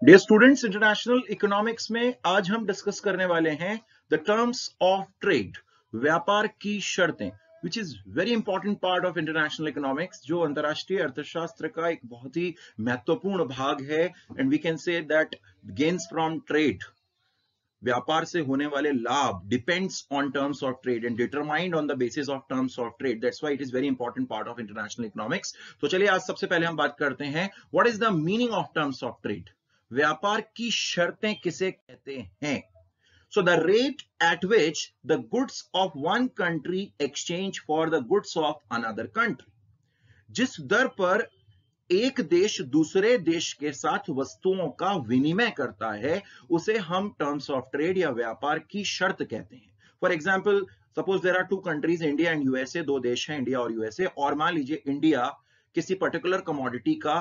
Dear students, international economics में आज हम डिस्कस करने वाले हैं द टर्म्स ऑफ ट्रेड, व्यापार की शर्तें, which is very important part of international economics, जो अंतरराष्ट्रीय अर्थशास्त्र का एक बहुत ही महत्वपूर्ण भाग है। And we can say that gains from trade, व्यापार से होने वाले लाभ, depends on terms of trade and determined on the basis of terms of trade. That's why it is very important part of international economics. तो चलिए आज सबसे पहले हम बात करते हैं what is the meaning of terms of trade. व्यापार की शर्तें किसे कहते हैं? So the rate at which the goods of one country exchange for the goods of another country, जिस दर पर एक देश दूसरे देश के साथ वस्तुओं का विनिमय करता है, उसे हम टर्म्स ऑफ ट्रेड या व्यापार की शर्त कहते हैं। For example, suppose there are two countries, India and USA, दो देश हैं, इंडिया और यूएसए, और मान लीजिए इंडिया किसी पर्टिकुलर कमोडिटी का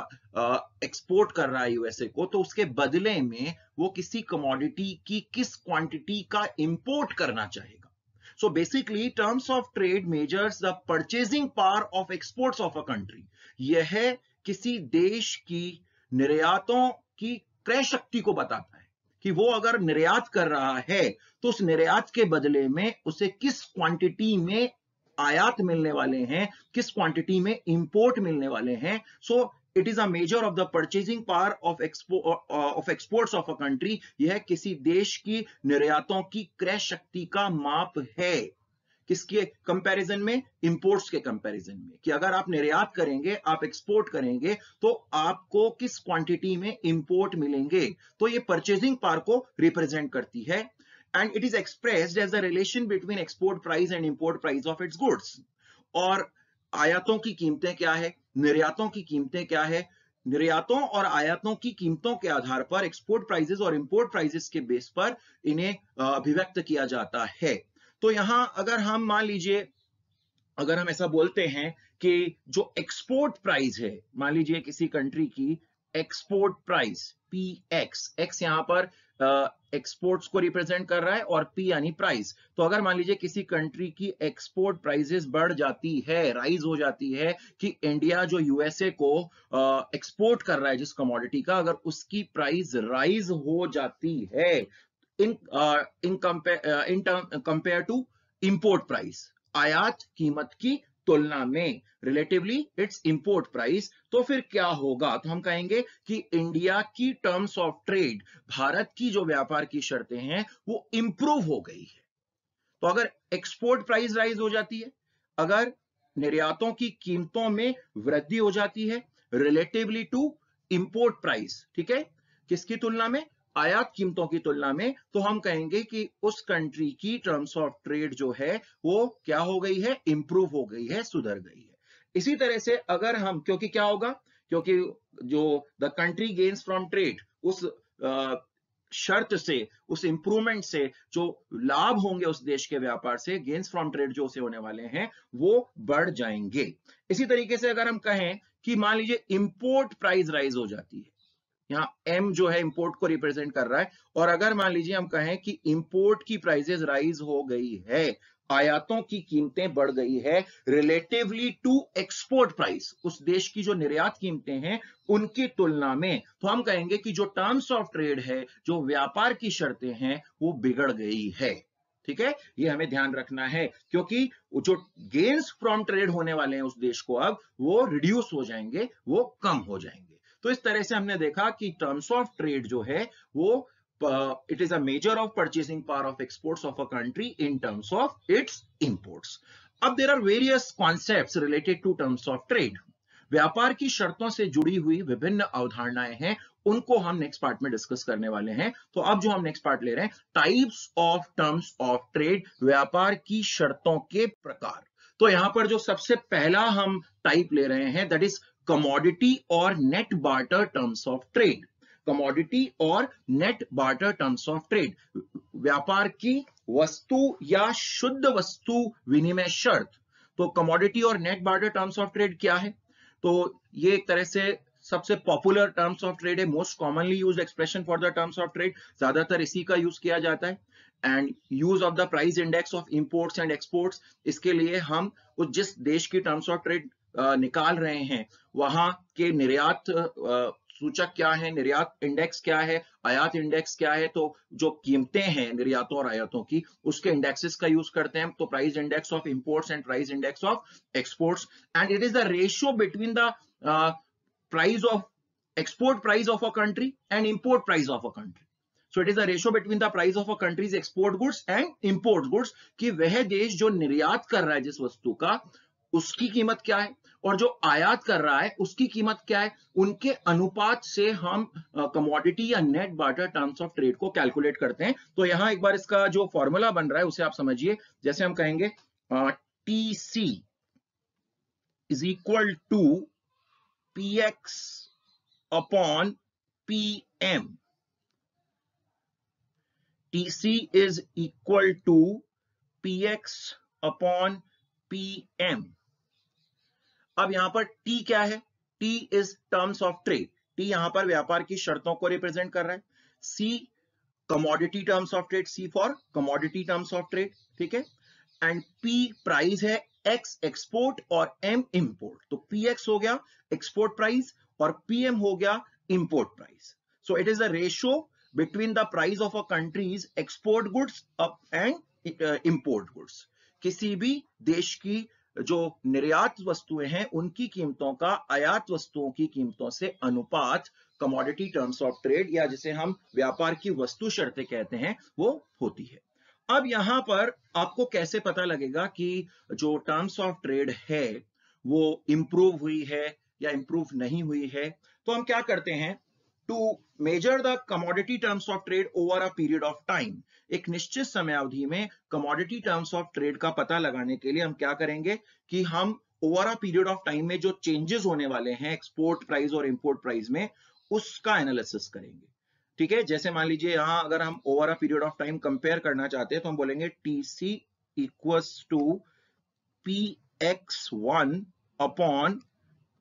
एक्सपोर्ट कर रहा है यूएसए को, तो उसके बदले में वो किसी कमोडिटी की किस क्वांटिटी का इंपोर्ट करना चाहेगा। So basically, terms of trade measures the purchasing power of exports of a country. यह किसी देश की निर्यातों की क्रय शक्ति को बताता है कि वो अगर निर्यात कर रहा है तो उस निर्यात के बदले में उसे किस क्वांटिटी में आयात मिलने वाले हैं, किस क्वांटिटी में इंपोर्ट मिलने वाले हैं। So it is a measure of the purchasing power of exports of a country. यह किसी देश की निर्यातों की क्रय शक्ति का माप है। किसके कंपैरिजन में? इंपोर्ट्स के कंपैरिजन में, कि अगर आप निर्यात करेंगे, आप एक्सपोर्ट करेंगे, तो आपको किस क्वांटिटी में इंपोर्ट मिलेंगे। तो ये परचेजिंग पावर को रिप्रेजेंट करती है। And it is expressed as the relation between export price and import price of its goods. और आयातों की कीमतें क्या है, निर्यातों की कीमतें क्या है। निर्यातों और आयातों की कीमतों के आधार पर एक्सपोर्ट प्राइसेस और इंपोर्ट प्राइसेस के बेस पर इन्हें अभिव्यक्त किया जाता है। तो यहां अगर हम मान लीजिए, अगर हम ऐसा बोलते हैं कि जो एक्सपोर्ट प्राइस है, मान लीजिए किसी कंट्री की एक्सपोर्ट प्राइस PX, एक्स यहां पर एक्सपोर्ट्स को रिप्रेजेंट कर रहा है और P यानी प्राइस। तो अगर मान लीजिए किसी कंट्री की एक्सपोर्ट प्राइसेस बढ़ जाती है, राइज हो जाती है, कि इंडिया जो यूएसए को एक्सपोर्ट कर रहा है जिस कमोडिटी का, अगर उसकी प्राइस राइज हो जाती है in compare to import price, आयात कीमत की तुलना में, रिलेटिवली इट्स इंपोर्ट प्राइस, तो फिर क्या होगा? तो हम कहेंगे कि इंडिया की टर्म्स ऑफ ट्रेड, भारत की जो व्यापार की शर्तें हैं, वो इंप्रूव हो गई है। तो अगर एक्सपोर्ट प्राइस राइज हो जाती है, अगर निर्यातों की कीमतों में वृद्धि हो जाती है रिलेटिवली टू इंपोर्ट प्राइस, ठीक है, किसकी तुलना में? आयात कीमतों की तुलना में, तो हम कहेंगे कि उस कंट्री की टर्म्स ऑफ ट्रेड जो है वो क्या हो गई है? इंप्रूव हो गई है, सुधर गई है। इसी तरह से अगर हम, क्योंकि क्या होगा, क्योंकि जो the country gains from trade, उस शर्त से, उस इंप्रूवमेंट से जो लाभ होंगे उस देश के व्यापार से, गेन्स फ्रॉम ट्रेड जो उसे होने वाले हैं, वो बढ़ जाएंगे। इसी तरीके से अगर हम कहें कि मान लीजिए इंपोर्ट प्राइस राइज हो जाती है, यहाँ M जो है इंपोर्ट को रिप्रेजेंट कर रहा है, और अगर मान लीजिए हम कहें कि इंपोर्ट की प्राइसेस राइज हो गई है, आयातों की कीमतें बढ़ गई है रिलेटिवली टू एक्सपोर्ट प्राइस, उस देश की जो निर्यात कीमतें हैं उनकी तुलना में, तो हम कहेंगे कि जो टर्म्स ऑफ ट्रेड है, जो व्यापार की शर्तें हैं, वो बिगड़ गई है। ठीक है, ये हमें ध्यान रखना है, क्योंकि जो गेन्स फ्रॉम ट्रेड होने वाले हैं उस देश को, अब वो रिड्यूस हो जाएंगे, वो कम हो जाएंगे। तो इस तरह से हमने देखा कि टर्म्स ऑफ ट्रेड जो है वो it is a measure of purchasing power of exports of a country in terms of its imports. अब there are various concepts related to terms of trade. व्यापार की शर्तों से जुड़ी हुई विभिन्न अवधारणाएं हैं, उनको हम नेक्स्ट पार्ट में डिस्कस करने वाले हैं। तो अब जो हम नेक्स्ट पार्ट ले रहे हैं, types of terms of trade, व्यापार की शर्तों के प्रकार। तो यहां पर जो सबसे पहला हम टाइप ले रहे हैं, दैट इज कमोडिटी और net barter terms of trade. Commodity और net barter terms of trade, व्यापार की वस्तु या शुद्ध वस्तु विनिमय शर्त। तो कमोडिटी और net barter terms of trade क्या है? तो ये एक तरह से सबसे पॉपुलर टर्म्स ऑफ ट्रेड है, most commonly used expression for the terms of trade, ज्यादातर इसी का यूज किया जाता है। And use of the price index of imports and exports, इसके लिए हम उस जिस देश की टर्म्स ऑफ ट्रेड निकाल रहे हैं, वहां के निर्यात सूचक क्या है, निर्यात इंडेक्स क्या है, आयात इंडेक्स क्या है, तो जो कीमतें हैं निर्यातों और आयातों की उसके इंडेक्सेस का यूज करते हैं, तो price index of imports and price index of exports, and it is the ratio between the price of export price of a country and import price of a country. So it is a ratio between the price of a country's export goods and import goods कि वह देश जो निर्यात कर रहा है जिस वस्तु का उसकी कीमत क्या है और जो आयात कर रहा है उसकी कीमत क्या है, उनके अनुपात से हम कमोडिटी या net barter terms of trade को कैलकुलेट करते हैं। तो यहां एक बार इसका जो फॉर्मूला बन रहा है उसे आप समझिए, जैसे हम कहेंगे TC is equal to PX upon PM. TC is equal to PX upon PM. अब यहां पर T क्या है? T is terms of trade. T यहां पर व्यापार की शर्तों को रिप्रेजेंट कर रहा है। C commodity terms of trade, C for commodity terms of trade, ठीक है। एंड P प्राइस है, X एक्सपोर्ट और M इंपोर्ट। तो PX हो गया एक्सपोर्ट प्राइस और PM हो गया import price. So it is the ratio between the price of a countries export goods and import goods. किसी भी देश की जो निर्यात वस्तुएं हैं उनकी कीमतों का आयात वस्तुओं की कीमतों से अनुपात कमोडिटी टर्म्स ऑफ ट्रेड या जिसे हम व्यापार की वस्तु शर्तें कहते हैं वो होती है। अब यहां पर आपको कैसे पता लगेगा कि जो टर्म्स ऑफ ट्रेड है वो इंप्रूव हुई है या इंप्रूव नहीं हुई है? तो हम क्या करते हैं, to measure the commodity terms of trade over a period of time, एक निश्चित समयावधि में कमोडिटी टर्म्स ऑफ ट्रेड का पता लगाने के लिए हम क्या करेंगे कि हम over a period of time में जो चेंजेस होने वाले हैं एक्सपोर्ट प्राइस और इंपोर्ट प्राइस में उसका एनालिसिस करेंगे। ठीक है, जैसे मान लीजिए यहां अगर हम over a period of time compare करना चाहते हैं तो हम बोलेंगे TC equals to PX1 upon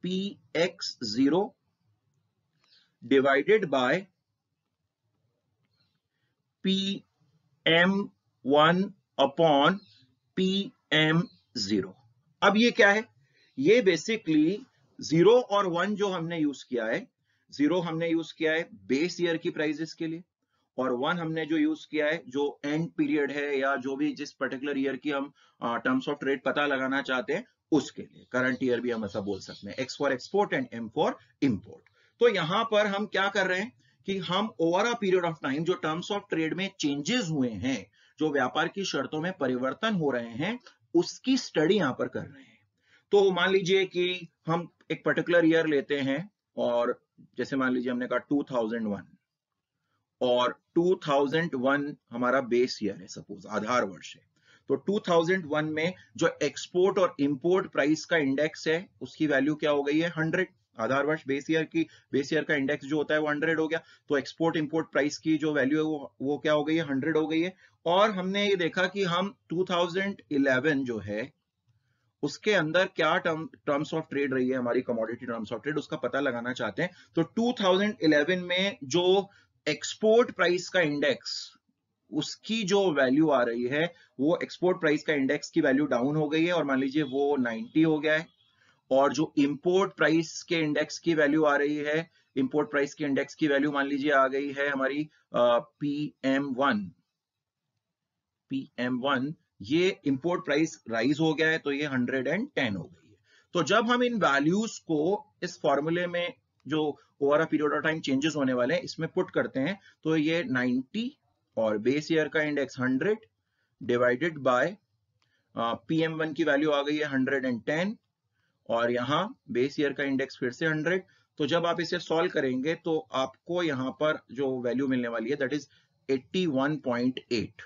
PX0 divided by PM1 upon PM0। अब ये क्या है, ये बेसिकली 0 और 1 जो हमने यूज किया है, 0 हमने यूज किया है बेस ईयर की प्राइसेस के लिए और 1 हमने जो यूज किया है जो एंड पीरियड है या जो भी जिस पर्टिकुलर ईयर की हम टर्म्स ऑफ ट्रेड पता लगाना चाहते हैं उसके लिए, करंट ईयर भी हम ऐसा बोल सकते हैं, X for export and M for import. तो यहां पर हम क्या कर रहे हैं कि हम over a period of time जो टर्म्स ऑफ ट्रेड में चेंजेस हुए हैं, जो व्यापार की शर्तों में परिवर्तन हो रहे हैं, उसकी स्टडी यहां पर कर रहे हैं। तो मान लीजिए कि हम एक पर्टिकुलर ईयर लेते हैं और जैसे मान लीजिए हमने कहा 2001 और 2001 हमारा बेस ईयर है, सपोज आधार वर्ष है। तो 2001 में जो एक्सपोर्ट और इंपोर्ट प्राइस का इंडेक्स है उसकी वैल्यू क्या हो गई है, 100। आधार वर्ष बेस ईयर का इंडेक्स जो होता है वो 100 हो गया। तो एक्सपोर्ट इंपोर्ट प्राइस की जो वैल्यू है वो क्या हो गई है, 100 हो गई है। और हमने ये देखा कि हम 2011 जो है उसके अंदर क्या टर्म्स ऑफ ट्रेड रही है हमारी कमोडिटी टर्म्स ऑफ ट्रेड, उसका पता लगाना चाहते हैं। तो 2011 में जो एक्सपोर्ट प्राइस का इंडेक्स उसकी जो वैल्यू आ रही है वो एक्सपोर्ट प्राइस का इंडेक्स की वैल्यू डाउन हो गई है और मान लीजिए वो 90 हो गया है। और जो इंपोर्ट प्राइस के इंडेक्स की वैल्यू आ रही है, इंपोर्ट प्राइस के इंडेक्स की वैल्यू मान लीजिए आ गई है हमारी PM1, ये इंपोर्ट प्राइस राइज हो गया है तो ये 110 हो गई है। तो जब हम इन वैल्यूज को इस फॉर्मूले में जो over a period of time changes होने वाले हैं इसमें पुट करते हैं तो ये 90 और बेस ईयर का इंडेक्स 100 डिवाइडेड बाय PM1 की वैल्यू आ गई है 110 और यहां बेस ईयर का इंडेक्स फिर से 100। तो जब आप इसे सॉल्व करेंगे तो आपको यहां पर जो वैल्यू मिलने वाली है दैट इज 81.8।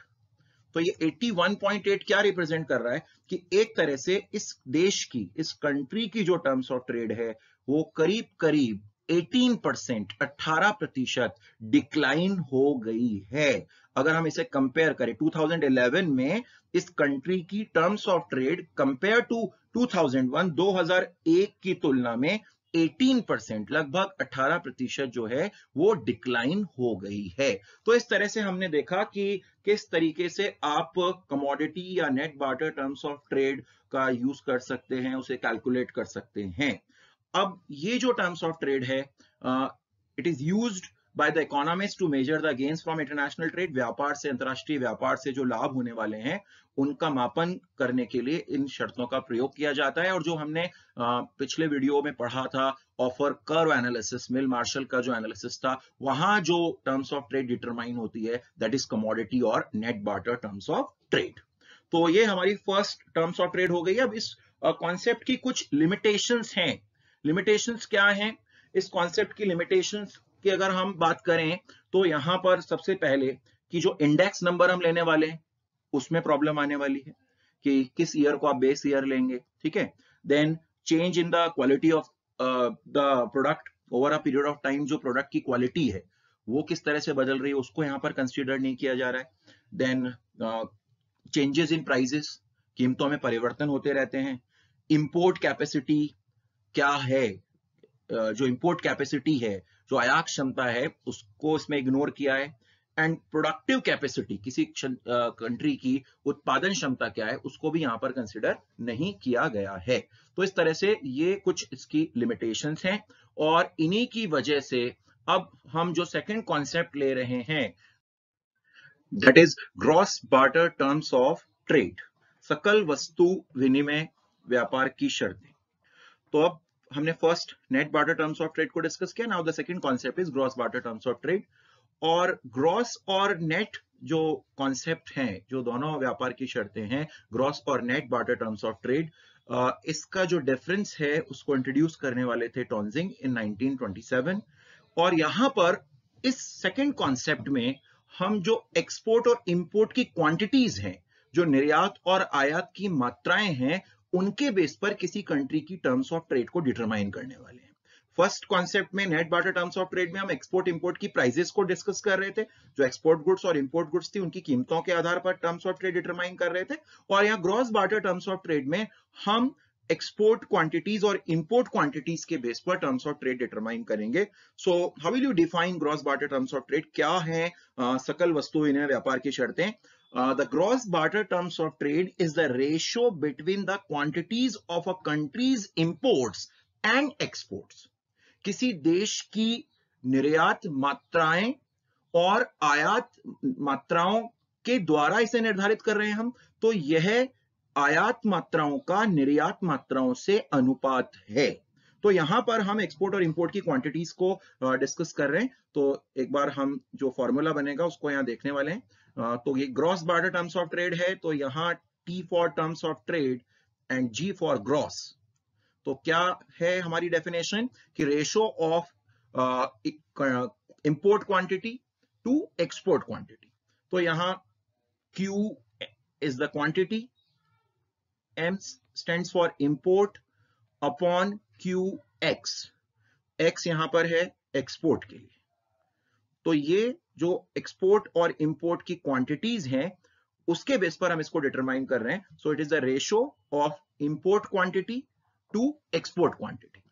तो ये 81.8 क्या रिप्रेजेंट कर रहा है कि एक तरह से इस देश की, इस कंट्री की जो टर्म्स ऑफ ट्रेड है वो करीब करीब 18% डिक्लाइन हो गई है। अगर हम इसे कंपेयर करें 2011 में इस कंट्री की terms of trade compare to 2001 की तुलना में 18%, लगभग 18% जो है वो डिक्लाइन हो गई है। तो इस तरह से हमने देखा कि किस तरीके से आप कमोडिटी या net barter terms of trade का यूज कर सकते हैं, उसे कैलकुलेट कर सकते हैं। अब ये जो टर्म्स ऑफ ट्रेड है, it is used by the economist to measure the gains from international trade. व्यापार से, अंतरराष्ट्रीय व्यापार से जो लाभ होने वाले हैं उनका मापन करने के लिए इन शर्तों का प्रयोग किया जाता है। और जो हमने पिछले वीडियो में पढ़ा था ऑफर कर्व एनालिसिस, मिल मार्शल का जो एनालिसिस था, वहां जो टर्म्स ऑफ ट्रेड डिटरमाइन होती है दैट इज कमोडिटी और net barter terms of trade. तो ये हमारी फर्स्ट टर्म्स ऑफ ट्रेड हो गई। अब इस कॉन्सेप्ट की कुछ लिमिटेशंस हैं। लिमिटेशंस क्या हैं? इस कॉन्सेप्ट की लिमिटेशंस की अगर हम बात करें तो यहां पर सबसे पहले कि जो इंडेक्स नंबर हम लेने वाले हैं उसमें प्रॉब्लम आने वाली है कि किस ईयर को आप बेस ईयर लेंगे, ठीक है। Then change in the quality of the product over a period of time, जो प्रोडक्ट की क्वालिटी है वो किस तरह से बदल रही है उसको यहाँ पर कंसिडर नहीं किया जा रहा है। देन चेंजेस इन प्राइसेस, कीमतों में परिवर्तन होते रहते हैं। इंपोर्ट कैपेसिटी क्या है, जो इंपोर्ट कैपेसिटी है, जो आयात क्षमता है, उसको इसमें इग्नोर किया है। एंड प्रोडक्टिव कैपेसिटी, किसी कंट्री की उत्पादन क्षमता क्या है, उसको भी यहां पर कंसिडर नहीं किया गया है। तो इस तरह से ये कुछ इसकी लिमिटेशंस हैं और इन्हीं की वजह से अब हम जो सेकंड कॉन्सेप्ट ले रहे हैं that is gross barter terms of trade, सकल वस्तु विनिमय व्यापार की शर्तें। तो अब हमने first net barter terms of trade को डिस्कस किया। Now the second concept is gross barter terms of trade. और ग्रॉस और नेट जो कॉन्सेप्ट हैं, जो दोनों व्यापार की शर्तें हैं, ग्रॉस और net barter terms of trade, इसका जो डिफरेंस है उसको इंट्रोड्यूस करने वाले थे टॉन्जिंग इन 1927। और यहां पर इस सेकंड कॉन्सेप्ट में हम जो एक्सपोर्ट और इंपोर्ट की क्वांटिटीज हैं, जो निर्यात और आयात की मात्राएं हैं, उनके बेस पर किसी कंट्री की टर्म्स ऑफ ट्रेड को डिटरमाइन करने वाले हैं। फर्स्ट कॉन्सेप्ट में net barter terms of trade में हम एक्सपोर्ट इंपोर्ट की प्राइसेस को डिस्कस कर रहे थे, जो एक्सपोर्ट गुड्स और इंपोर्ट गुड्स थी उनकी कीमतों के आधार पर टर्म्स ऑफ ट्रेड डिटरमाइन कर रहे थे। और यहाँ gross barter terms of trade में हम एक्सपोर्ट क्वांटिटीज और इंपोर्ट क्वांटिटीज के बेस पर टर्म्स ऑफ ट्रेड डिटरमाइन करेंगे। So how will you define gross barter terms of trade? क्या है सकल वस्तु विनिमय व्यापार की शर्तें? The gross barter terms of trade is the ratio between the quantities of a country's imports and exports. किसी देश की निर्यात मात्राएं और आयात मात्राओं के द्वारा इसे निर्धारित कर रहे हैं हम। तो यह आयात मात्राओं का निर्यात मात्राओं से अनुपात है। तो यहां पर हम एक्सपोर्ट और इंपोर्ट की क्वांटिटीज को डिस्कस कर रहे हैं। तो एक बार हम जो फॉर्मूला बनेगा उसको यहां देखने वाले हैं। तो ये gross barter terms of trade है, तो यहां T for terms of trade and G for gross. तो क्या है हमारी डेफिनेशन कि ratio of import quantity to export quantity. तो यहां Q is the quantity, M stands for import upon QX, X यहां पर है एक्सपोर्ट के लिए। तो ये जो एक्सपोर्ट और इंपोर्ट की क्वांटिटीज हैं उसके बेस पर हम इसको डिटरमाइन कर रहे हैं। So it is the ratio of import quantity to export quantity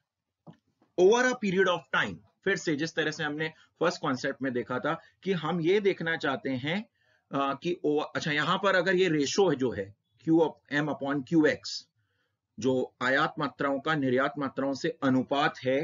over a period of time. फिर से जिस तरह से हमने फर्स्ट कॉन्सेप्ट में देखा था कि हम ये देखना चाहते हैं कि अच्छा यहां पर अगर ये रेशो जो है QM अपॉन QX, जो आयात मात्राओं का निर्यात मात्राओं से अनुपात है,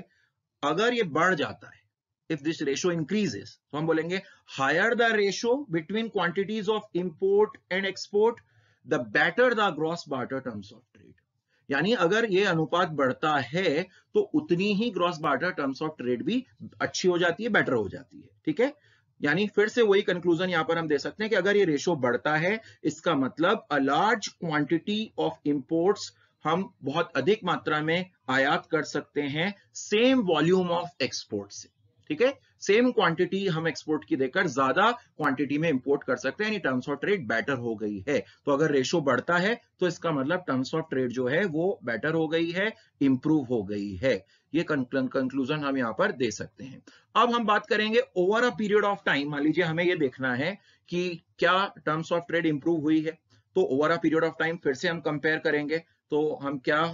अगर ये बढ़ जाता है, if this ratio increases, तो हम बोलेंगे higher the ratio between quantities of import and export, the better the gross barter terms of trade. यानी अगर ये अनुपात बढ़ता है तो उतनी ही gross barter terms of trade भी अच्छी हो जाती है, बेटर हो जाती है, ठीक है। यानी फिर से वही कंक्लूजन यहां पर हम दे सकते हैं कि अगर ये रेशो बढ़ता है, इसका मतलब a large quantity of imports, हम बहुत अधिक मात्रा में आयात कर सकते हैं सेम वॉल्यूम ऑफ एक्सपोर्ट से, ठीक है। सेम क्वांटिटी हम एक्सपोर्ट की देकर ज्यादा क्वांटिटी में इंपोर्ट कर सकते हैं, यानी टर्म्स ऑफ ट्रेड बेटर हो गई है। तो अगर रेशो बढ़ता है तो इसका मतलब टर्म्स ऑफ ट्रेड जो है वो बेटर हो गई है, इंप्रूव हो गई है। ये कंक्लूजन हम यहां पर दे सकते हैं। अब हम बात करेंगे over a period of time. मान लीजिए हमें ये देखना है कि क्या टर्म्स ऑफ ट्रेड इंप्रूव हुई है, तो over a period of time फिर से हम कंपेयर करेंगे। तो हम क्या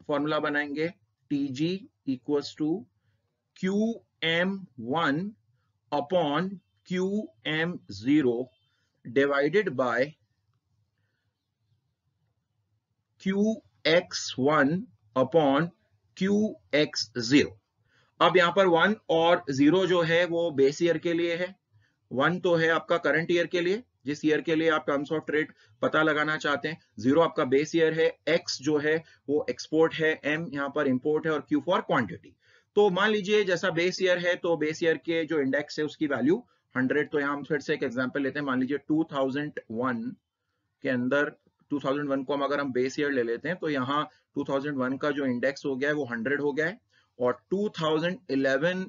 फॉर्मूला बनाएंगे? TG equals to QM1 upon QM0 divided by QX1 upon QX0। अब यहां पर 1 और 0 जो है वो बेस ईयर के लिए है, 1 तो है आपका करंट ईयर के लिए, जिस ईयर के लिए आप टर्म्स ऑफ ट्रेड पता लगाना चाहते हैं, 0 आपका बेस ईयर है, X जो है वो एक्सपोर्ट है, M यहाँ पर इंपोर्ट है और Q फॉर क्वांटिटी। तो मान लीजिए जैसा बेस ईयर है तो बेस ईयर के जो इंडेक्स है उसकी वैल्यू 100, तो यहाँ हम फिर से एक एग्जांपल लेते हैं, मान लीजिए 2001 के अंदर 2001 को अगर हम बेस ईयर ले लेते हैं तो यहाँ 2001 का जो इंडेक्स हो गया है वो 100 हो गया है, और 2011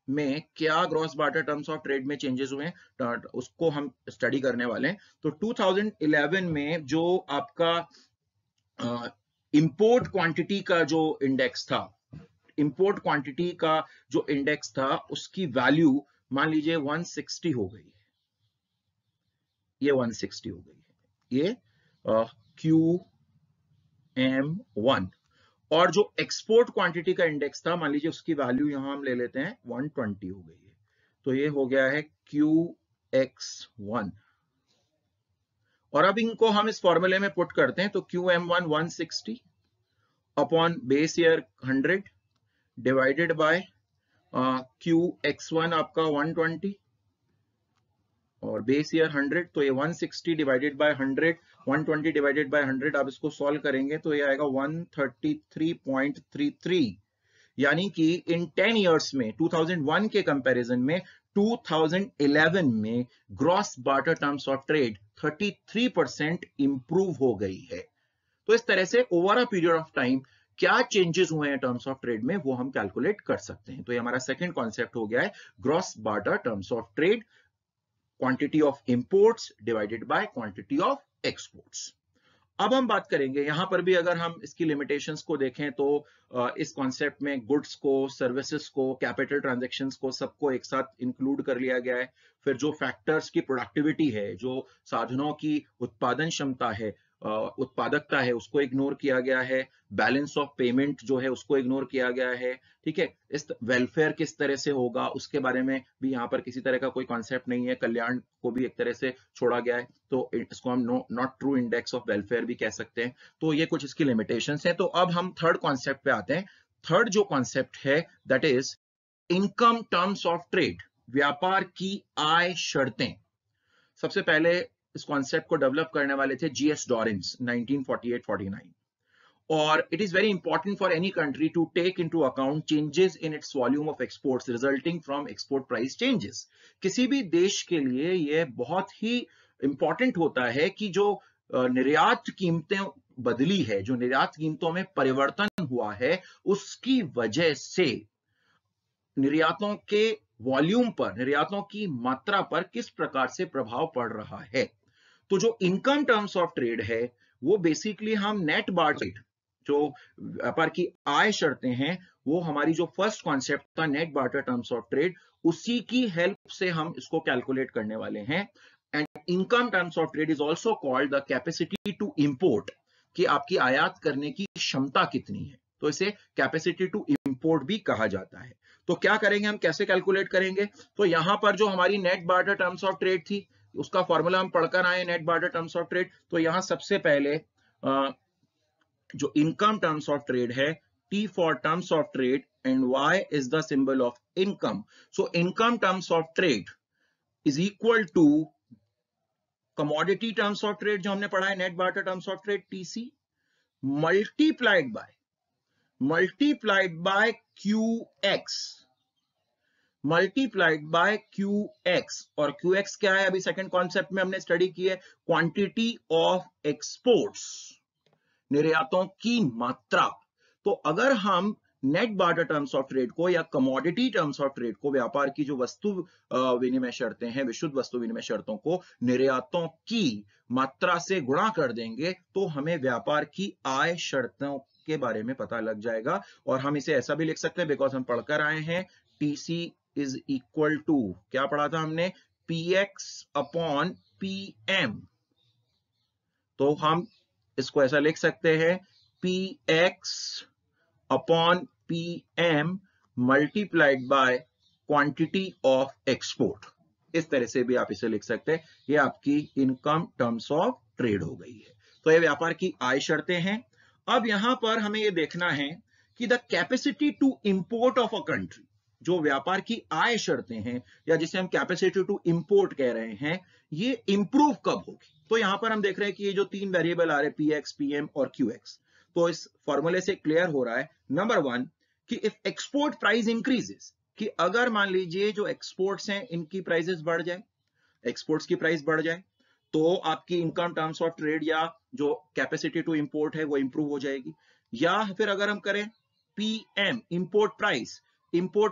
में क्या gross barter terms of trade में चेंजेस हुए हैं उसको हम स्टडी करने वाले हैं। तो 2011 में जो आपका इंपोर्ट क्वांटिटी का जो इंडेक्स था, इंपोर्ट क्वांटिटी का जो इंडेक्स था उसकी वैल्यू मान लीजिए 160 हो गई है, ये 160 हो गई है, ये QM1। और जो एक्सपोर्ट क्वांटिटी का इंडेक्स था मान लीजिए उसकी वैल्यू यहां हम ले लेते हैं 120 हो गई है, तो ये हो गया है QX1। और अब इनको हम इस फॉर्मूले में पुट करते हैं, तो QM1 160 upon base year 100 divided by QX1 आपका 120 और बेस ईयर 100, तो ये 160 डिवाइडेड बाय 100, 120 डिवाइडेड बाय 100, आप इसको सॉल्व करेंगे तो ये आएगा 133.33, यानी कि इन 10 इयर्स में 2001 के कंपैरिजन में 2011 में gross barter terms of trade 33% improve हो गई है। तो इस तरह से over a period of time क्या चेंजेस हुए हैं टर्म्स ऑफ ट्रेड में वो हम कैलकुलेट कर सकते हैं। तो ये हमारा सेकंड कॉन्सेप्ट हो गया है gross barter terms of trade, quantity of imports divided by quantity of exports. अब हम बात करेंगे यहां पर भी, अगर हम इसकी लिमिटेशंस को देखें तो इस कॉन्सेप्ट में गुड्स को, सर्विसेज को, कैपिटल ट्रांजैक्शंस को सबको एक साथ इंक्लूड कर लिया गया है। फिर जो फैक्टर्स की प्रोडक्टिविटी है, जो साधनों की उत्पादन क्षमता है, उत्पादकता है, उसको इग्नोर किया गया है। बैलेंस ऑफ पेमेंट जो है उसको इग्नोर किया गया है, ठीक है। इस वेलफेयर किस तरह से होगा उसके बारे में भी यहाँ पर किसी तरह का कोई कॉन्सेप्ट नहीं है, कल्याण को भी एक तरह से छोड़ा गया है, तो इसको हम not true index of welfare भी कह सकते हैं। तो ये कुछ इसकी लिमिटेशंस हैं। तो अब हम थर्ड कॉन्सेप्ट पे आते हैं। थर्ड जो कॉन्सेप्ट है that is income terms of trade, व्यापार की आय शर्तें। सबसे पहले इस कॉन्सेप्ट को डेवलप करने वाले थे GS डॉरेंस 1948-49, और it is very important for any country to take into account changes in its volume of exports resulting from export price changes। किसी भी देश के लिए यह बहुत ही इंपॉर्टेंट होता है कि जो निर्यात कीमतें बदली है, जो निर्यात कीमतों में परिवर्तन हुआ है, उसकी वजह से निर्यातों के वॉल्यूम पर, निर्यातों की मात्रा पर किस प्रकार से प्रभाव पड़ रहा है। तो जो इनकम टर्म्स ऑफ ट्रेड है वो बेसिकली हम नेट बार्टर, जो व्यापार की आय शर्तें हैं, वो हमारी जो फर्स्ट कॉन्सेप्ट था net barter terms of trade, उसी की हेल्प से हम इसको कैलकुलेट करने वाले हैं। And income terms of trade is also called the capacity to import, कि आपकी आयात करने की क्षमता कितनी है, तो इसे कैपेसिटी टू इंपोर्ट भी कहा जाता है। तो क्या करेंगे हम, कैसे कैलकुलेट करेंगे, तो यहां पर जो हमारी net barter terms of trade थी उसका फॉर्मूला हम पढ़कर आए, net barter terms of trade. तो यहां सबसे पहले जो इनकम टर्म्स ऑफ ट्रेड है, T for terms of trade and Y is the symbol of income. So income terms of trade is equal to commodity terms of trade जो हमने पढ़ा है net barter terms of trade TC, multiplied by QX, multiplied by QX। और QX क्या है, अभी second concept में हमने स्टडी की है, क्वांटिटी ऑफ एक्सपोर्ट्स, निर्यातों की मात्रा। तो अगर हम net barter terms of trade को या कमोडिटी टर्म्स ऑफ ट्रेड को, व्यापार की जो वस्तु विनिमय शर्तें हैं, विशुद्ध वस्तु विनिमय शर्तों को निर्यातों की मात्रा से गुणा कर देंगे तो हमें व्यापार की आय शर्तों के बारे में पता लग जाएगा। और हम इसे ऐसा भी लिख सकते हैं, बिकॉज हम पढ़कर आए हैं TC इज इक्वल टू, क्या पढ़ा था हमने, PX अपॉन PM। तो हम इसको ऐसा लिख सकते हैं PX upon PM multiplied by quantity of export. इस तरह से भी आप इसे लिख सकते हैं। ये आपकी इनकम टर्म्स ऑफ ट्रेड हो गई है। तो ये व्यापार की आय शर्तें हैं। अब यहां पर हमें ये देखना है कि the capacity to import of a country, जो व्यापार की आय शर्तें हैं या जिसे हम कैपेसिटी टू इंपोर्ट कह रहे हैं, ये इंप्रूव कब होगी। तो यहां पर हम देख रहे हैं कि ये जो तीन वेरिएबल आ रहे हैं PX, PM और QX, तो इस फॉर्मूले से क्लियर हो रहा है नंबर 1 कि इफ एक्सपोर्ट प्राइस इंक्रीजेस, कि अगर मान लीजिए जो एक्सपोर्ट्स हैं इनकी प्राइसेस बढ़ जाए, एक्सपोर्ट्स की प्राइस बढ़ जाए, तो आपकी इनकम टर्म्स ऑफ ट्रेड या जो कैपेसिटी टू इंपोर्ट है वो इंप्रूव हो जाएगी। या फिर अगर हम करें PM इंपोर्ट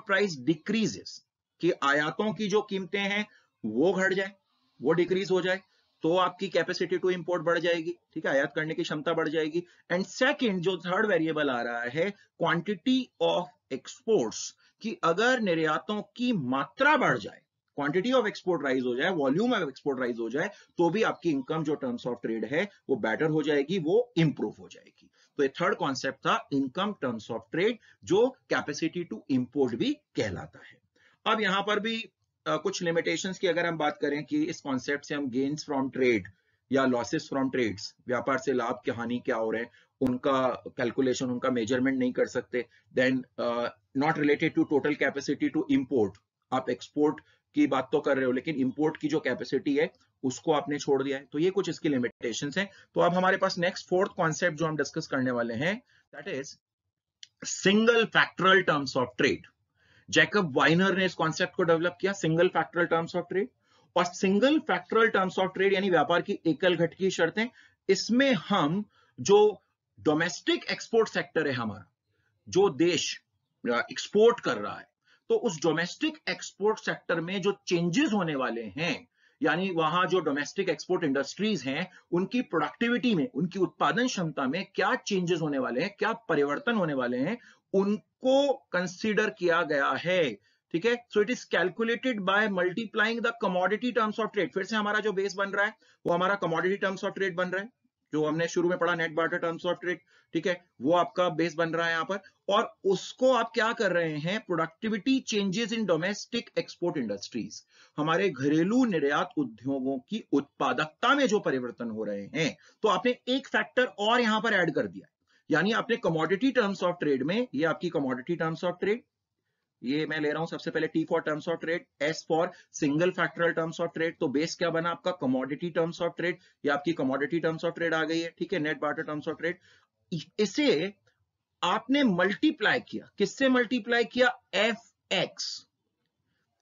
प्राइस डिक्रीजेस, कि आयातों की जो कीमतें हैं वो घट जाए, वो डिक्रीज हो जाए, तो आपकी कैपेसिटी टू इंपोर्ट बढ़ जाएगी, ठीक है, आयात करने की क्षमता बढ़ जाएगी। एंड सेकंड जो थर्ड वेरिएबल आ रहा है क्वांटिटी ऑफ एक्सपोर्ट्स, कि अगर निर्यातों की मात्रा बढ़ जाए, क्वांटिटी ऑफ एक्सपोर्ट राइज हो जाए, वॉल्यूम ऑफ एक्सपोर्ट राइज हो जाए, तो भी आपकी इनकम जो टर्म्स ऑफ ट्रेड है वो बेटर हो जाएगी, वो इंप्रूव हो जाएगी। तो ये थर्ड कॉन्सेप्ट था इनकम टर्म्स ऑफ ट्रेड, जो कैपेसिटी टू इंपोर्ट भी कहलाता है। अब यहां पर भी कुछ लिमिटेशंस की अगर हम बात करें कि इस कॉन्सेप्ट से हम गेन्स फ्रॉम ट्रेड या लॉसेस फ्रॉम ट्रेड्स, व्यापार से लाभ की हानि क्या हो रहे हैं, उनका कैलकुलेशन, उनका मेजरमेंट नहीं कर सकते। Then not related to total capacity to import, आप एक्सपोर्ट की बात तो कर रहे हो लेकिन इंपोर्ट की जो कैपेसिटी है उसको आपने छोड़ दिया है। तो ये कुछ इसकी लिमिटेशंस हैं। तो अब हमारे पास नेक्स्ट फोर्थ कॉन्सेप्ट जो हम डिस्कस करने वाले हैं, that is single factoral terms of trade. Jacob Viner ने इस कॉन्सेप्ट को डेवलप किया, single factoral terms of trade. और single factoral terms of trade यानी व्यापार की एकल घटकी शर्तें, इसमें हम जो डोमेस्टिक एक्सपोर्ट सेक्टर है हमारा, जो देश एक्सपोर्ट कर रहा है, तो उस डोमेस्टिक एक्सपोर्ट सेक्टर में जो चेंजेस होने वाले हैं, यानी वहां जो डोमेस्टिक एक्सपोर्ट इंडस्ट्रीज हैं उनकी प्रोडक्टिविटी में, उनकी उत्पादन क्षमता में क्या चेंजेस होने वाले हैं, क्या परिवर्तन होने वाले हैं, उनको कंसीडर किया गया है। ठीक है, सो it is calculated by multiplying the commodity terms of trade. फिर से हमारा जो बेस बन रहा है वो हमारा कमोडिटी टर्म्स ऑफ ट्रेड बन रहा है, जो हमने शुरू में पढ़ा net barter terms of trade. ठीक है, वो आपका बेस बन रहा है यहां पर, और उसको आप क्या कर रहे हैं, productivity changes in domestic export industries, हमारे घरेलू निर्यात उद्योगों की उत्पादकता में जो परिवर्तन हो रहे हैं, तो आपने एक फैक्टर और यहां पर ऐड कर दिया, यानी आपने कमोडिटी टर्म्स ऑफ ट्रेड में, ये आपकी कमोडिटी टर्म्स ऑफ ट्रेड, ये मैं ले रहा हूं सबसे पहले T for terms of trade, S for single factoral terms of trade, तो बेस क्या बना आपका कमोडिटी टर्म्स ऑफ ट्रेड, ये आपकी कमोडिटी टर्म्स ऑफ ट्रेड आ गई है। ठीक है, net barter terms of trade, इसे आपने मल्टीप्लाई किया, किससे मल्टीप्लाई किया, FX,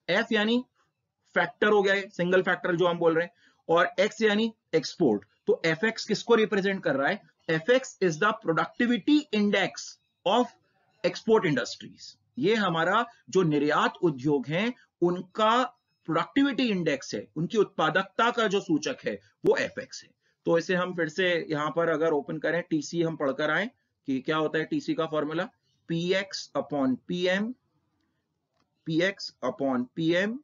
F यानी फैक्टर हो गया है, सिंगल फैक्टर जो हम बोल रहे हैं, और X यानी एक्सपोर्ट। तो FX किसको रिप्रेजेंट कर रहा है, FX is the productivity index of export industries. ये हमारा जो निर्यात उद्योग हैं उनका प्रोडक्टिविटी इंडेक्स है, उनकी उत्पादकता का जो सूचक है वो FX है। तो इसे हम फिर से यहां पर अगर ओपन करें, TC हम पढ़कर आए कि क्या होता है TC का formula, PX upon PM, PX upon PM,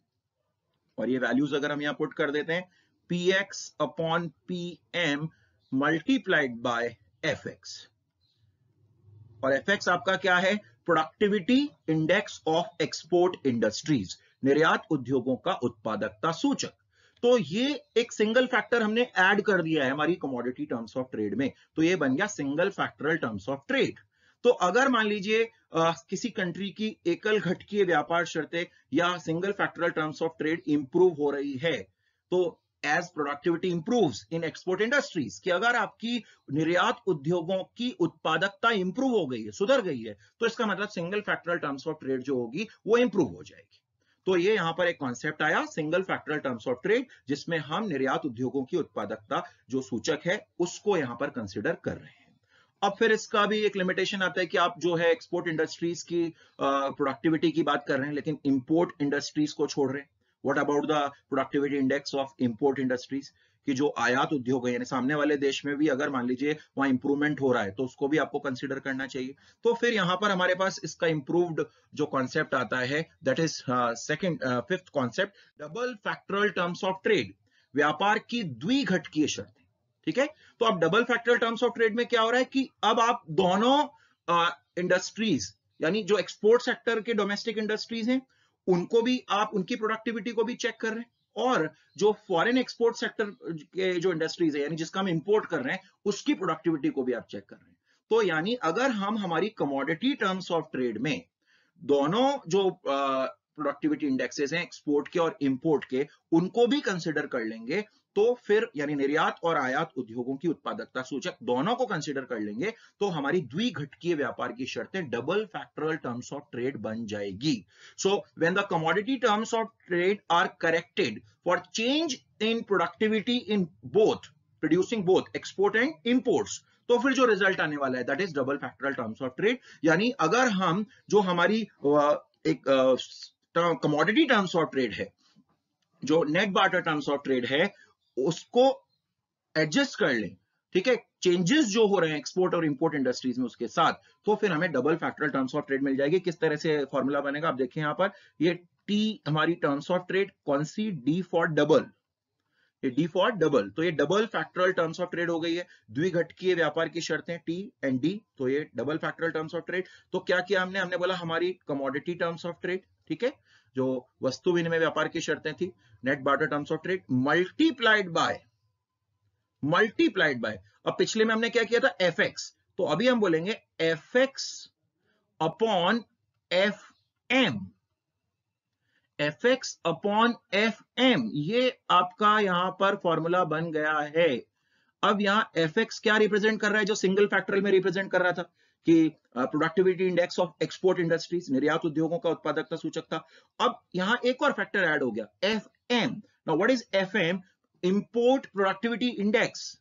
और ये वैल्यूज अगर हम यहां पुट कर देते हैं, PX upon PM multiplied by FX, और FX आपका क्या है, productivity index of export industries, निर्यात उद्योगों का उत्पादकता सूचक। तो ये एक सिंगल फैक्टर हमने ऐड कर दिया है हमारी कमोडिटी टर्म्स ऑफ ट्रेड में, तो ये बन गया single factoral terms of trade. तो अगर मान लीजिए किसी कंट्री की एकल घटकीय व्यापार शर्तें या single factoral terms of trade improve हो रही है, तो as productivity improves in export industries, कि अगर आपकी निर्यात उद्योगों की उत्पादकता इंप्रूव हो गई है, सुधर गई है, तो इसका मतलब single factoral terms of trade जो होगी वो इंप्रूव हो जाएगी। तो ये यहां पर एक कॉन्सेप्ट आया single factoral terms of trade, जिसमें हम निर्यात उद्योगों की उत्पादकता जो सूचक है उसको यहां पर कंसिडर कर रहे हैं। अब फिर इसका भी एक लिमिटेशन आता है कि आप जो है एक्सपोर्ट इंडस्ट्रीज की प्रोडक्टिविटी की बात कर रहे हैं लेकिन इंपोर्ट इंडस्ट्रीज को छोड़ रहे हैं। What about the productivity index of import industries, कि जो आयात उद्योग है, यानी सामने वाले देश में भी अगर मान लीजिए वहां इंप्रूवमेंट हो रहा है तो उसको भी आपको कंसीडर करना चाहिए। तो फिर यहां पर हमारे पास इसका इंप्रूव्ड जो कॉन्सेप्ट आता है, that is fifth concept, double factoral terms of trade, व्यापार की द्विघटकीय शर्तें। ठीक है, तो अब double factoral terms of trade में क्या हो रहा है कि अब आप दोनों इंडस्ट्रीज यानी जो एक्सपोर्ट सेक्टर के डोमेस्टिक इंडस्ट्रीज हैं उनको भी आप उनकी प्रोडक्टिविटी को भी चेक कर रहे हैं, और जो फॉरेन एक्सपोर्ट सेक्टर के जो इंडस्ट्रीज है यानी जिसका हम इंपोर्ट कर रहे हैं उसकी प्रोडक्टिविटी को भी आप चेक कर रहे हैं। तो यानी अगर हम हमारी कमोडिटी टर्म्स ऑफ ट्रेड में दोनों जो प्रोडक्टिविटी इंडेक्सेस हैं एक्सपोर्ट के और इंपोर्ट के उनको भी कंसिडर कर लेंगे, तो फिर यानी निर्यात और आयात उद्योगों की उत्पादकता सूचक दोनों को कंसिडर कर लेंगे तो हमारी द्विघटकीय व्यापार की शर्तें double factoral terms of trade बन जाएगी। So when the commodity terms of trade are corrected for change in productivity in both producing both export and imports, तो फिर जो रिजल्ट आने वाला है that is double factoral terms of trade. यानी अगर हम जो हमारी एक कमोडिटी टर्म्स ऑफ ट्रेड है, जो net barter terms of trade है, उसको एडजस्ट कर लें, ठीक है, चेंजेस जो हो रहे हैं एक्सपोर्ट और इंपोर्ट इंडस्ट्रीज में उसके साथ, तो फिर हमें double factoral terms of trade मिल जाएगी। किस तरह से फॉर्मूला बनेगा आप देखिए यहां पर, ये टी हमारी टर्म्स ऑफ ट्रेड, कौन सी, डी फॉर डबल, ये डी फॉर डबल, तो ये double factoral terms of trade हो गई है। द्विघटकीय व्यापार की शर्तें टी एंड डी, तो ये double factoral terms of trade. तो क्या किया हमने बोला हमारी कमोडिटी टर्म्स ऑफ ट्रेड, ठीक है, जो वस्तु विनिमय व्यापार की शर्तें थी, net barter terms of trade multiplied bye, अब पिछले में हमने क्या किया था, एफ एक्स, तो अभी हम बोलेंगे F X upon F M, F X upon F M, ये आपका यहां पर फॉर्मूला बन गया है। अब यहां एफ एक्स क्या रिप्रेजेंट कर रहा है, जो सिंगल फैक्टरल में रिप्रेजेंट कर रहा था कि productivity index of export industries, निर्यात उद्योगों का उत्पादकता सूचक था। अब यहां एक और फैक्टर ऐड हो गया, F M. Now what is F M, import productivity index.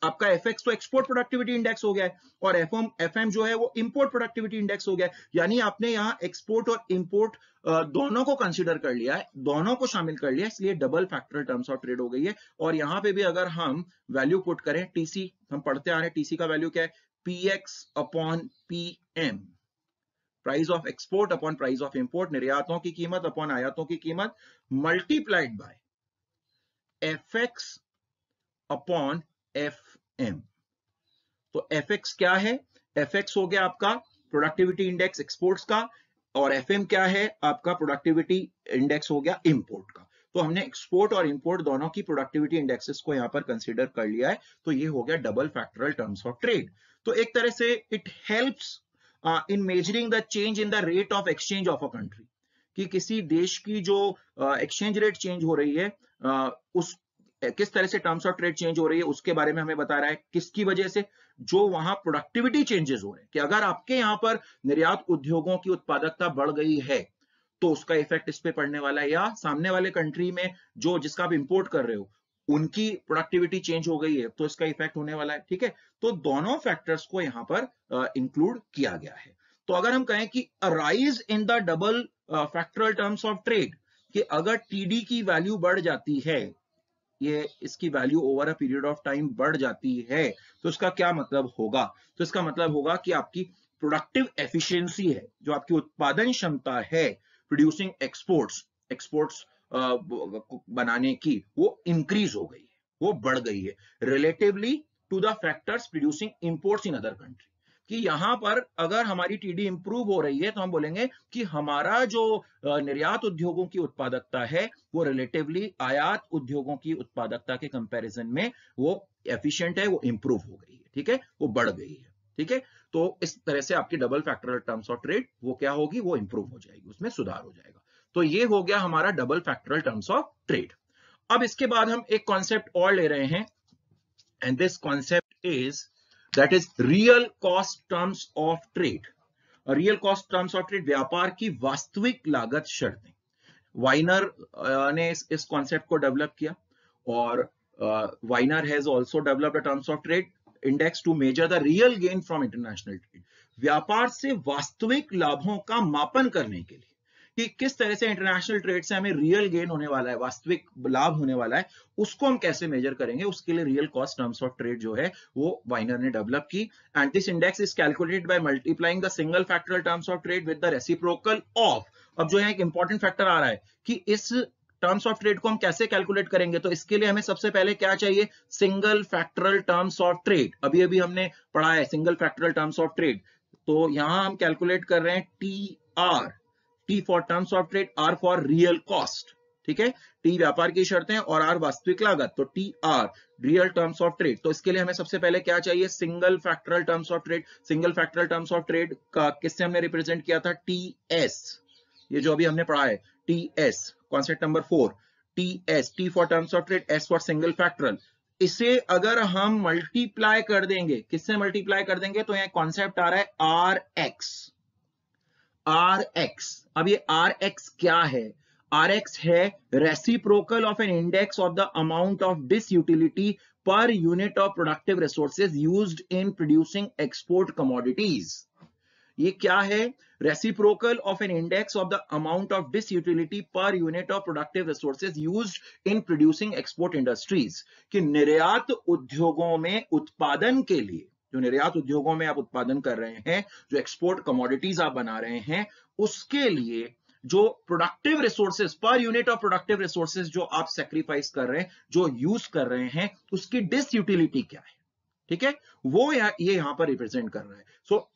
आपका एफ एक्स तो एक्सपोर्ट प्रोडक्टिविटी इंडेक्स हो गया है, और एफ एम जो है वो इंपोर्ट प्रोडक्टिविटी इंडेक्स हो गया है। यानी आपने यहाँ एक्सपोर्ट और इंपोर्ट दोनों को कंसीडर कर लिया है, दोनों को शामिल कर लिया, इसलिए double factoral terms of trade हो गई है। और यहाँ पे भी अगर हम वैल्यू पुट करें, टीसी हम पढ़ते आ रहे हैं, टीसी का वैल्यू क्या है, PX upon PM, price of export upon price of import, निर्यातों की कीमत अपॉन आयातों की कीमत, multiplied by F X upon F M. तो एफ एक्स क्या है, एफ एक्स हो गया आपका प्रोडक्टिविटी इंडेक्स एक्सपोर्ट्स का, और एफ एम क्या है, आपका प्रोडक्टिविटी इंडेक्स हो गया इंपोर्ट का। तो हमने एक्सपोर्ट और इंपोर्ट दोनों की प्रोडक्टिविटी इंडेक्सेस को यहां पर कंसीडर कर लिया है, तो ये हो गया double factoral terms of trade. तो एक तरह से it helps in measuring the change in the rate of exchange of a country, कि किसी देश की जो एक्सचेंज रेट चेंज हो रही है, उस किस तरह से टर्म्स ऑफ ट्रेड चेंज हो रही है उसके बारे में हमें बता रहा है। किसकी वजह से, जो वहां प्रोडक्टिविटी चेंजेस हो रहे हैं, कि अगर आपके यहां पर निर्यात उद्योगों की उत्पादकता बढ़ गई है तो उसका इफेक्ट इस पे पड़ने वाला है, या सामने वाले कंट्री में जो जिसका आप इंपोर्ट कर रहे हो उनकी प्रोडक्टिविटी चेंज हो गई है तो इसका इफेक्ट होने वाला है, ठीक है। तो दोनों फैक्टर्स को यहां पर इंक्लूड किया गया है। तो अगर हम कहें कि rise in the double factoral terms of trade, कि अगर टीडी की वैल्यू बढ़ जाती है, ये इसकी value over a period of time बढ़ जाती है, तो इसका क्या मतलब होगा, तो इसका मतलब होगा कि आपकी प्रोडक्टिव एफिशिएंसी है, जो आपकी उत्पादन क्षमता है प्रोड्यूसिंग एक्सपोर्ट्स बनाने की, वो इंक्रीज हो गई है, वो बढ़ गई है relatively to the factors producing imports in other country. कि यहां पर अगर हमारी टीडी इंप्रूव हो रही है तो हम बोलेंगे कि हमारा जो निर्यात उद्योगों की उत्पादकता है वो रिलेटिवली आयात उद्योगों की उत्पादकता के कंपैरिजन में वो एफिशिएंट है, वो इंप्रूव हो गई है, ठीक है, वो बढ़ गई है, ठीक है। तो इस तरह से आपकी double factoral terms of trade वो क्या होगी, वो इंप्रूव हो जाएगी, उसमें सुधार हो जाएगा। तो ये हो गया हमारा double factoral terms of trade. अब इसके बाद हम एक कॉन्सेप्ट और ले रहे हैं, and this concept is that is real cost terms of trade. real cost terms of trade, व्यापार की वास्तविक लागत शर्तें। वाइनर ने इस कॉन्सेप्ट को डेवलप किया, और Viner has also developed a terms of trade index to measure the real gain from international trade. व्यापार से वास्तविक लाभों का मापन करने के लिए कि किस तरह से इंटरनेशनल ट्रेड से हमें रियल गेन होने वाला है, वास्तविक लाभ होने वाला है, उसको हम कैसे मेजर करेंगे, उसके लिए real cost terms of trade जो है वो वाइनर ने डेवलप की। And this index is calculated by multiplying the single factoral terms of trade with the reciprocal of. अब जो है एक इंपॉर्टेंट फैक्टर आ रहा है कि इस टर्म्स ऑफ ट्रेड को हम कैसे कैलकुलेट करेंगे, तो इसके लिए हमें सबसे पहले क्या चाहिए, single factoral terms of trade. अभी अभी हमने पढ़ा है single factoral terms of trade, तो यहां हम कैलकुलेट कर रहे हैं T R, T for terms of trade, R for real cost, ठीक है। टी व्यापार की शर्तें और आर वास्तविक लागत, तो T R real terms of trade. तो इसके लिए हमें सबसे पहले क्या चाहिए, single factoral terms of trade. Single factoral terms of trade का किससे हमने रिप्रेजेंट किया था, टी एस, ये जो अभी हमने पढ़ा है T S, concept number 4, T S, T for terms of trade, S for single factoral. इसे अगर हम मल्टीप्लाई कर देंगे, किससे मल्टीप्लाई कर देंगे, तो यहाँ कॉन्सेप्ट आ रहा है आर एक्स, आर एक्स। अब ये आर एक्स क्या है, आर एक्स है reciprocal of an index of the amount of disutility per unit of productive resources used in producing export commodities. ये क्या है, reciprocal of an index of the amount of disutility per unit of productive resources used in producing export industries. कि निर्यात उद्योगों में उत्पादन के लिए, जो निर्यात उद्योगों में आप उत्पादन कर रहे हैं, जो एक्सपोर्ट कमोडिटीज आप बना रहे हैं, उसके लिए जो प्रोडक्टिव रिसोर्सेज पर यूनिट ऑफ प्रोडक्टिव रिसोर्सेज जो आप सेक्रीफाइस कर रहे हैं, जो यूज कर रहे हैं, उसकी डिसयूटिलिटी क्या है, ठीक है, वो ये यहां पर रिप्रेजेंट कर रहा है। सो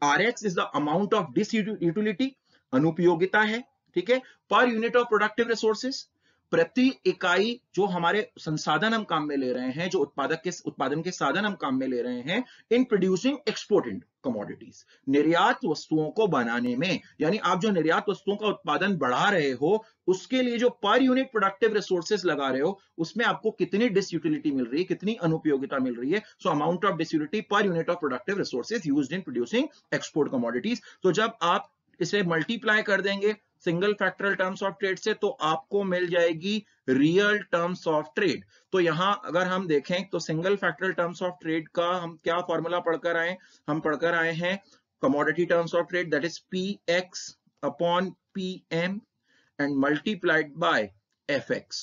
Rx is the amount of disutility, अनुपयोगिता है, ठीक है, पर यूनिट ऑफ प्रोडक्टिव रिसोर्सेज, प्रति इकाई जो हमारे संसाधन हम काम में ले रहे हैं, जो उत्पादन के साधन हम काम में ले रहे हैं, इन प्रोड्यूसिंग एक्सपोर्ट कमोडिटीज, निर्यात वस्तुओं को बनाने में। यानी आप जो निर्यात वस्तुओं का उत्पादन बढ़ा रहे हो, उसके लिए जो पर यूनिट प्रोडक्टिव रिसोर्सेज लगा रहे हो, उसमें आपको कितनी डिसयूटिलिटी मिल रही है, कितनी अनुपयोगिता मिल रही है। So amount of disutility per unit of productive resources used in producing export commodities. तो जब आप इसे मल्टीप्लाई कर देंगे single factoral terms of trade से, तो आपको मिल जाएगी रियल टर्म्स ऑफ ट्रेड। तो यहां अगर हम देखें तो single factoral terms of trade का हम क्या फॉर्मूला पढ़कर आए, हम पढ़कर आए हैं commodity terms of trade, that is P X upon P M and multiplied by F X,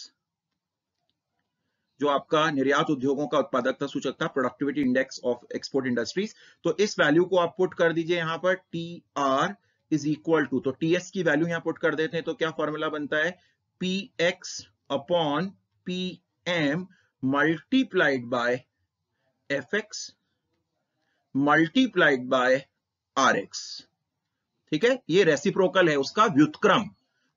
जो आपका निर्यात उद्योगों का उत्पादकता सूचक था, productivity index of export industries. तो इस वैल्यू को आप पुट कर दीजिए यहां पर, T R is equal to, तो टीएस की वैल्यू यहां पुट कर देते हैं, तो क्या फॉर्मूला बनता है, P X upon P M multiplied by F X multiplied by R X, ठीक है। ये रेसिप्रोकल है, उसका व्युत्क्रम,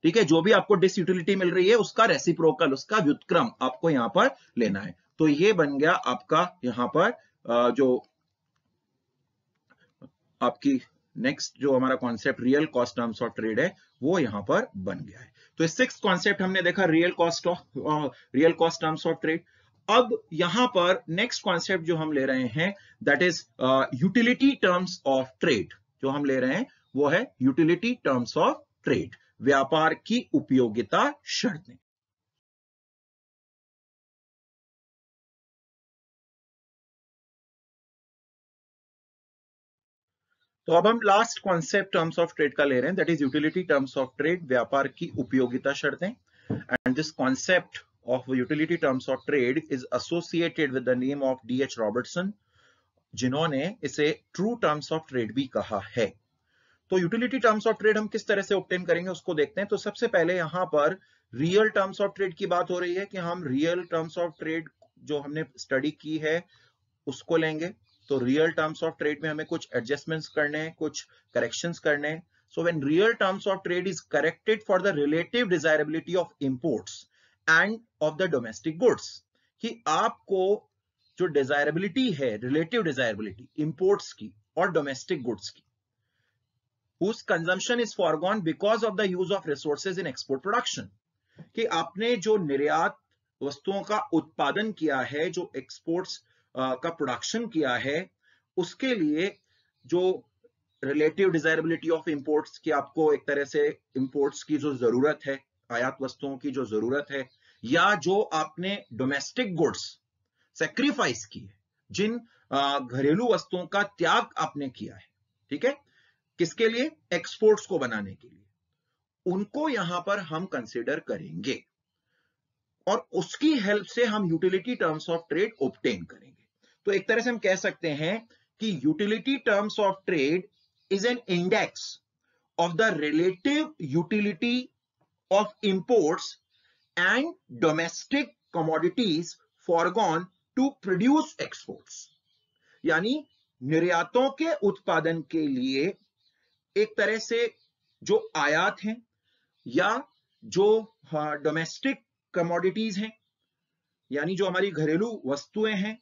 ठीक है, जो भी आपको डिसयूटिलिटी मिल रही है उसका रेसिप्रोकल, उसका व्युत्क्रम आपको यहां पर लेना है। तो ये बन गया आपका यहां पर जो आपकी नेक्स्ट जो हमारा concept real cost terms of trade है, वो यहां पर बन गया है। तो सिक्स्थ कॉन्सेप्ट हमने देखा real cost terms of trade. अब यहां पर नेक्स्ट कॉन्सेप्ट जो हम ले रहे हैं, that is utility terms of trade. जो हम ले रहे हैं वो है यूटिलिटी टर्म्स ऑफ ट्रेड, व्यापार की उपयोगिता शर्तें। तो अब हम last concept terms of trade का ले रहे हैं, that is utility terms of trade, व्यापार की उपयोगिता शर्तें। And this concept of utility terms of trade is associated with the name of D.H. Robertson, जिन्होंने इसे ट्रू टर्म्स ऑफ ट्रेड भी कहा है। तो यूटिलिटी टर्म्स ऑफ ट्रेड हम किस तरह से ऑब्टेन करेंगे उसको देखते हैं। तो सबसे पहले यहां पर रियल टर्म्स ऑफ ट्रेड की बात हो रही है कि हम रियल टर्म्स ऑफ ट्रेड जो हमने स्टडी की है उसको लेंगे। तो रियल टर्म्स ऑफ ट्रेड में हमें कुछ एडजस्टमेंट्स करने हैं, कुछ करेक्शंस करने हैं। So when real terms of trade is corrected for the relative desirability of imports end of the domestic goods, कि आपको जो डिजायरेबिलिटी है, रिलेटिव डिजायरेबिलिटी इंपोर्ट्स की और डोमेस्टिक गुड्स की, whose consumption is foregone because of the use of resources in export production, कि आपने जो निर्यात वस्तुओं का उत्पादन किया है, जो एक्सपोर्ट्स का प्रोडक्शन किया है, उसके लिए जो रिलेटिव डिजायरेबिलिटी ऑफ इंपोर्ट्स की, आपको एक तरह से इंपोर्ट्स की जो जरूरत है, आयात वस्तुओं की जो जरूरत है, या जो आपने डोमेस्टिक गुड्स सेक्रीफाइस की है, जिन घरेलू वस्तुओं का त्याग आपने किया है, ठीक है, किसके लिए, एक्सपोर्ट्स को बनाने के लिए, उनको यहां पर हम कंसीडर करेंगे और उसकी हेल्प से हम utility terms of trade obtain करेंगे। तो एक तरह से हम कह सकते हैं कि utility terms of trade is an index of the relative utility of imports and domestic commodities forgone to produce exports. यानी निर्यातों के उत्पादन के लिए एक तरह से जो आयात हैं या जो डोमेस्टिक कमोडिटीज हैं, यानी जो हमारी घरेलू वस्तुएं हैं,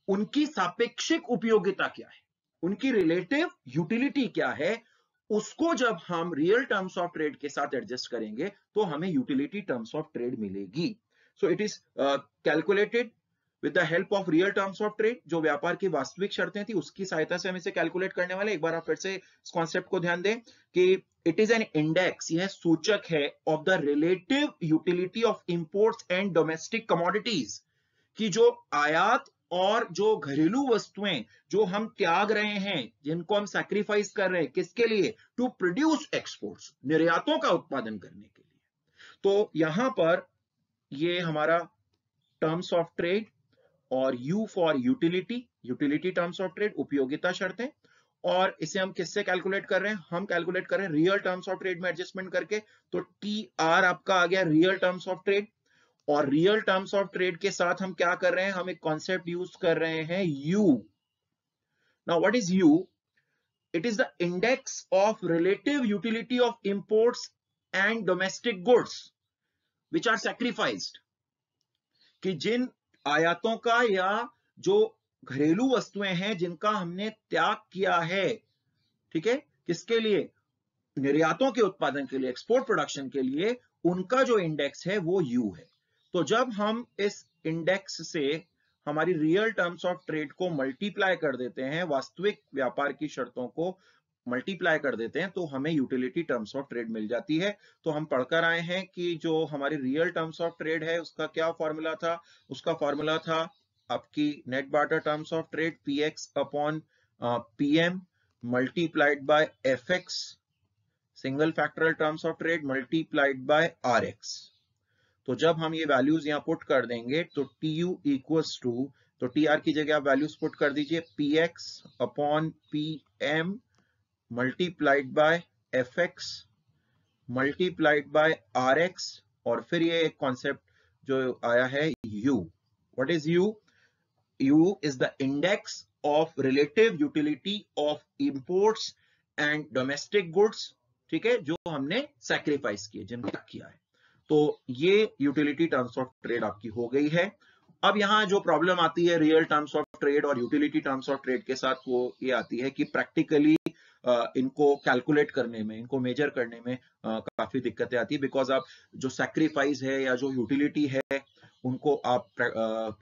उनकी सापेक्षिक उपयोगिता क्या है, उनकी रिलेटिव यूटिलिटी क्या है, उसको जब हम रियल टर्म्स ऑफ ट्रेड के साथ एडजस्ट करेंगे तो हमें यूटिलिटी टर्म्स ऑफ ट्रेड मिलेगी. सो it is calculated with the help of real terms of trade. जो व्यापार की वास्तविक शर्तें थी उसकी सहायता से हम इसे कैलकुलेट करने वाले. एक बार आप फिर से इस कॉन्सेप्ट को ध्यान दें कि इट इज एन इंडेक्स, यह सूचक है of the relative utility of imports and domestic commodities, कि जो आयात और जो घरेलू वस्तुएं जो हम त्याग रहे हैं, जिनको हम सैक्रिफाइस कर रहे हैं, किसके लिए? टू प्रोड्यूस एक्सपोर्ट्स, निर्यातों का उत्पादन करने के लिए. तो यहां पर ये हमारा टर्म्स ऑफ ट्रेड और U for utility, utility terms of trade, उपयोगिता शर्तें, और इसे हम किससे कैलकुलेट कर रहे हैं? हम कैलकुलेट कर रहे हैं रियल टर्म्स ऑफ ट्रेड में एडजस्टमेंट करके. तो TR आपका आ गया रियल टर्म्स ऑफ ट्रेड, और रियल टर्म्स ऑफ ट्रेड के साथ हम क्या कर रहे हैं? हम एक कॉन्सेप्ट यूज कर रहे हैं U. Now what is U? It is the index of relative utility of imports and domestic goods which are sacrificed. कि जिन आयातों का या जो घरेलू वस्तुएं हैं जिनका हमने त्याग किया है, ठीक है, किसके लिए? निर्यातों के उत्पादन के लिए, एक्सपोर्ट प्रोडक्शन के लिए, उनका जो इंडेक्स है वो U है. तो जब हम इस इंडेक्स से हमारी रियल टर्म्स ऑफ ट्रेड को मल्टीप्लाई कर देते हैं, वास्तविक व्यापार की शर्तों को मल्टीप्लाई कर देते हैं, तो हमें यूटिलिटी टर्म्स ऑफ ट्रेड मिल जाती है. तो हम पढ़कर आए हैं कि जो हमारी रियल टर्म्स ऑफ ट्रेड है उसका क्या फॉर्मूला था? उसका फॉर्मूला था आपकी net barter terms of trade PX upon PM multiplied by FX, single factoral terms of trade multiplied by RX. तो जब हम ये वैल्यूज यहां पुट कर देंगे तो TU इक्वल्स टू, तो TR की जगह आप वैल्यूज पुट कर दीजिए PX upon PM multiplied by FX multiplied by RX, और फिर ये एक कॉन्सेप्ट जो आया है U. What is U? U is the index of relative utility of imports and domestic goods, ठीक है, जो हमने सैक्रिफाइस किए, जिनका किया है. तो ये यूटिलिटी टर्म्स ऑफ ट्रेड आपकी हो गई है. अब यहाँ जो प्रॉब्लम आती है रियल टर्म्स ऑफ ट्रेड और यूटिलिटी टर्म्स ऑफ ट्रेड के साथ, वो ये आती है कि प्रैक्टिकली इनको कैलकुलेट करने में, इनको मेजर करने में काफी दिक्कतें आती है, बिकॉज आप जो सैक्रिफाइस है या जो यूटिलिटी है उनको आप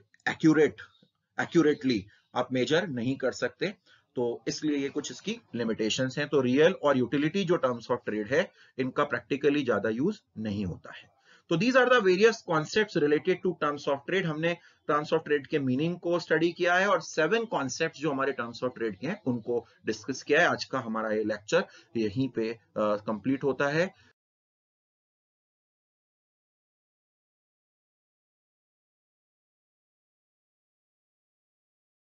एक्यूरेटली आप मेजर नहीं कर सकते. तो इसलिए ये कुछ इसकी लिमिटेशंस हैं. तो रियल और यूटिलिटी जो टर्म्स ऑफ ट्रेड है, इनका प्रैक्टिकली ज्यादा यूज नहीं होता है. तो these are the various concepts related to terms of trade. हमने टर्म्स ऑफ ट्रेड के मीनिंग को स्टडी किया है और 7 कॉन्सेप्ट्स जो हमारे टर्म्स ऑफ ट्रेड के हैं उनको डिस्कस किया है. आज का हमारा ये लेक्चर यहीं पे कंप्लीट होता है.